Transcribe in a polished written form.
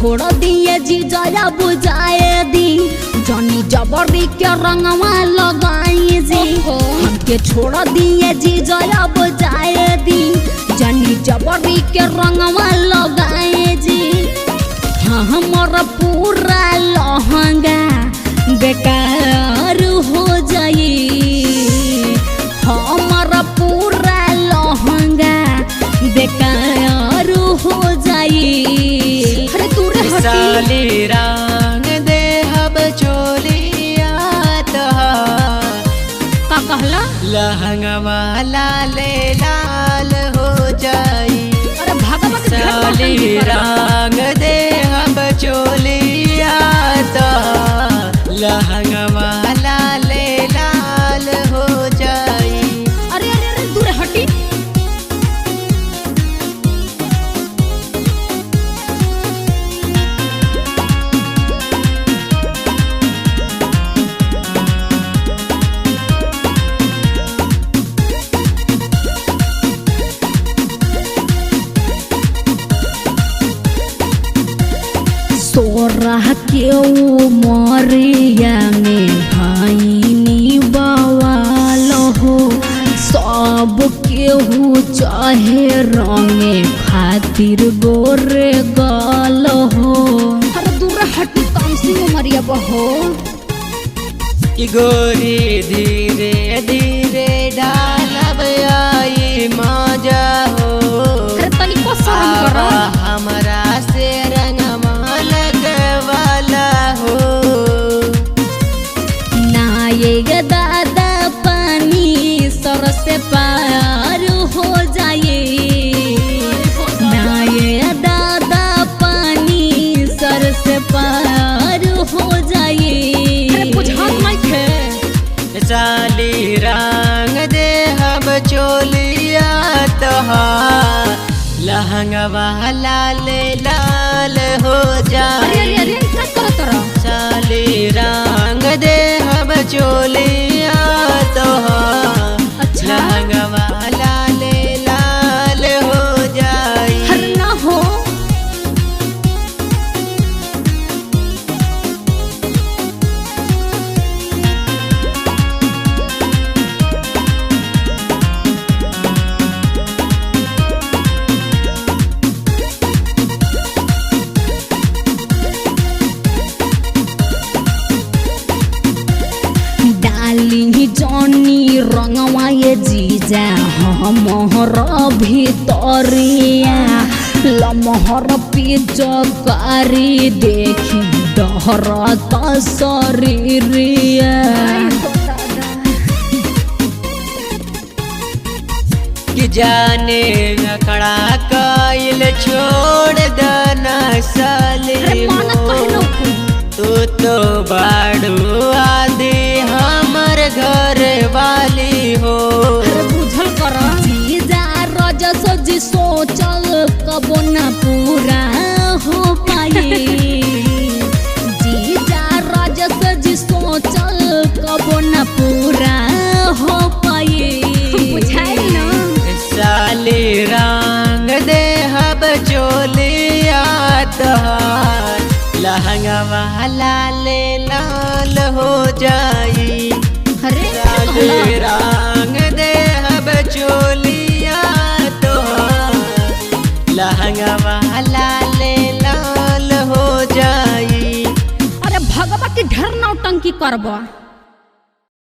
छोड़ दिए जी जया बुझाए दी जनी जबरी के रंगवा लगाई जी हमके छोड़ दिए जी जया बुझाए दी जनी जबरी के रंगवा लगाए जी हाँ हमारा पूरा लहंगा बेकार हो जाई हमारा पूरा लहंगा बेकार हो जाई। अरे तू रे साली रंग दे हब चोलिया का कहला लहंगवा लाल लाल हो जाई। अरे भगवान साली रंग दे हब चोलिया लहंगवा लाल लाल हो जाई। अरे अरे अरे दूर हटी सोरह के उमरिया में भाईनी बवाल हो सब केहू चाहे रंगे खातिर गोरे गाल हो। अरे दूर हटी कौन सी उमरिया बहो गोरी धीरे धीरे डालब आई मजा हो। अरे तनिको शर्म करो हमरा से रंगवा लगवाला हो। ना ये दादा पानी सर से पार हो जाए ना ये दादा पानी सर से पार हो जाए। साली रंग दे हम चोलिया तोहार लहंगवा लाल लाल हो जाए। साली रंग दे हम चोलिया तोहार लहंगवा लाल लाल हो जाए। ना हो डाली जनी रंगवा ये जीजा हमर भीतरिया लमहर पिचकारी देखी डहरत शरीरिया। कि जाने खड़ा कइल छोड़ दना साली तू तो बाड़ू आदि हमर घर वाली हो। बुझल कर जीजा रजस जी सोचल कबो ना पूरा हो पाए जीजा रजस जी सोचल कबो ना पूरा हो पाए बुझाई ना। साली रंग दे हब चोलिया तोहार लहंगवा लाल लाल हो जाई। अरे साली रंग दे हब चोलिया तोहार लहंगवा लाल लाल हो जाई। अरे भगवा की ढेर नौटंकी करबा।